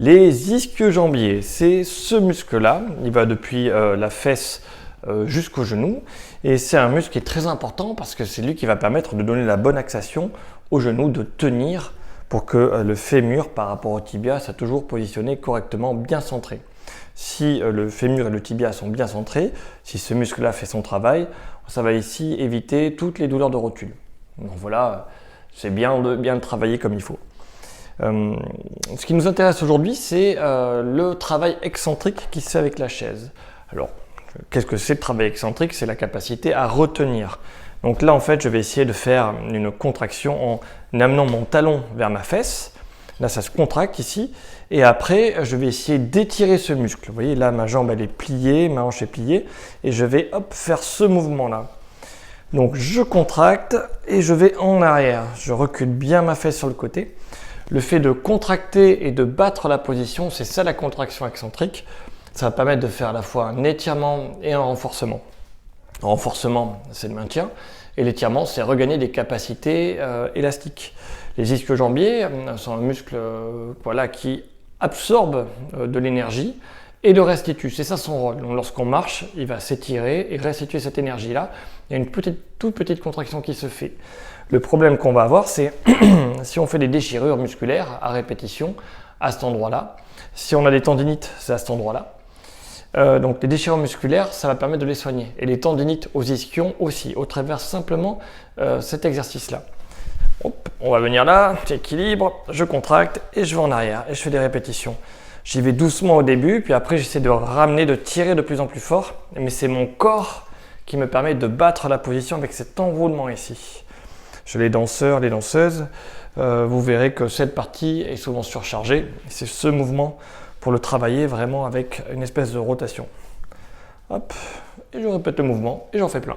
Les ischio-jambiers, c'est ce muscle-là, il va depuis la fesse jusqu'au genou, et c'est un muscle qui est très important parce que c'est lui qui va permettre de donner la bonne axation au genou, de tenir pour que le fémur par rapport au tibia soit toujours positionné correctement, bien centré. Si le fémur et le tibia sont bien centrés, si ce muscle-là fait son travail, ça va ici éviter toutes les douleurs de rotule. Donc voilà, c'est bien de travailler comme il faut. Ce qui nous intéresse aujourd'hui, c'est le travail excentrique qui se fait avec la chaise. Alors, qu'est-ce que c'est le travail excentrique? C'est la capacité à retenir. Donc là, en fait, je vais essayer de faire une contraction en amenant mon talon vers ma fesse. Là, ça se contracte ici. Et après, je vais essayer d'étirer ce muscle. Vous voyez, là, ma jambe, elle est pliée, ma hanche est pliée. Et je vais, faire ce mouvement-là. Donc, je contracte et je vais en arrière. Je recule bien ma fesse sur le côté. Le fait de contracter et de battre la position, c'est ça la contraction excentrique. Ça va permettre de faire à la fois un étirement et un renforcement. Le renforcement, c'est le maintien. Et l'étirement, c'est regagner des capacités élastiques. Les ischio-jambiers sont un muscle qui absorbe de l'énergie et le restitue. C'est ça son rôle. Donc, lorsqu'on marche, il va s'étirer et restituer cette énergie-là. Il y a une toute petite contraction qui se fait. Le problème qu'on va avoir, c'est si on fait des déchirures musculaires à répétition à cet endroit-là. Si on a des tendinites, c'est à cet endroit-là. Donc les déchirures musculaires, ça va permettre de les soigner. Et les tendinites aux ischions aussi, au travers simplement cet exercice-là. On va venir là, j'équilibre, je contracte et je vais en arrière et je fais des répétitions. J'y vais doucement au début, puis après j'essaie de ramener, de tirer de plus en plus fort. Mais c'est mon corps qui me permet de battre la position avec cet enroulement ici. Chez les danseurs, les danseuses, vous verrez que cette partie est souvent surchargée. C'est ce mouvement pour le travailler vraiment avec une espèce de rotation. Hop, et je répète le mouvement et j'en fais plein.